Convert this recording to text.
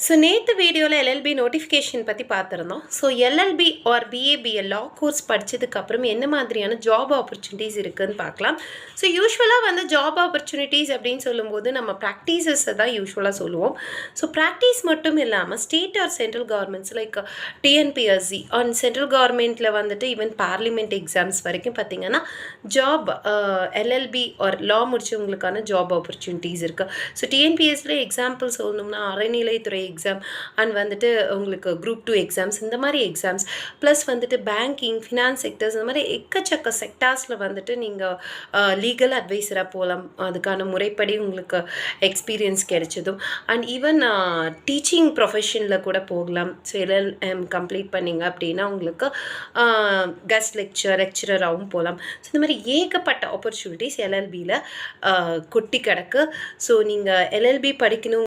So நேற்று வீடியோவில் LLB notification பற்றி பார்த்துருந்தோம். ஸோ எல்எல்பி ஆர் பிஏபிஏ லா கோர்ஸ் படித்ததுக்கப்புறம் என்ன மாதிரியான ஜாப் ஆப்பர்ச்சுனிட்டிஸ் இருக்குதுன்னு பார்க்கலாம். ஸோ யூஸ்வலாக வந்து ஜாப் ஆப்பர்ச்சுனிட்டிஸ் அப்படின்னு சொல்லும்போது நம்ம ப்ராக்டிசஸை தான் யூஸ்வலாக சொல்லுவோம். ஸோ ப்ராக்டிஸ் மட்டும் இல்லாமல் state R central governments like TNPSC and central கவர்மெண்ட்டில் வந்துட்டு ஈவன் பார்லிமெண்ட் எக்ஸாம்ஸ் வரைக்கும் பார்த்திங்கன்னா ஜாப் எல்எல்பி ஆர் லா முடிச்சவங்களுக்கான ஜாப் ஆப்பர்ச்சுனிட்டிஸ் இருக்குது. ஸோ டிஎன்பிஎஸ்சியில் எக்ஸாம்பிள் சொல்லணும்னா அறநிலைத்துறை எக்ஸாம் அண்ட் வந்துட்டு உங்களுக்கு குரூப் 2 எக்ஸாம்ஸ் இந்த மாதிரி எக்ஸாம்ஸ் ப்ளஸ் வந்துட்டு பேங்கிங் ஃபினான்ஸ் செக்டர்ஸ் இந்த மாதிரி எக்கச்சக்க செக்டார்ஸில் வந்துட்டு நீங்கள் லீகல் அட்வைஸராக போகலாம். அதுக்கான முறைப்படி உங்களுக்கு எக்ஸ்பீரியன்ஸ் கிடைச்சதும் அண்ட் ஈவன் டீச்சிங் ப்ரொஃபஷனில் கூட போகலாம். ஸோ எல்எல்எம் கம்ப்ளீட் பண்ணிங்க அப்படின்னா உங்களுக்கு கெஸ்ட் லெக்சரராகவும் போகலாம். ஸோ இந்த மாதிரி ஏகப்பட்ட ஆப்பர்ச்சுனிட்டிஸ் எல்எல்பியில் கொட்டி கிடக்கு. ஸோ நீங்கள் எல்எல்பி படிக்கணும்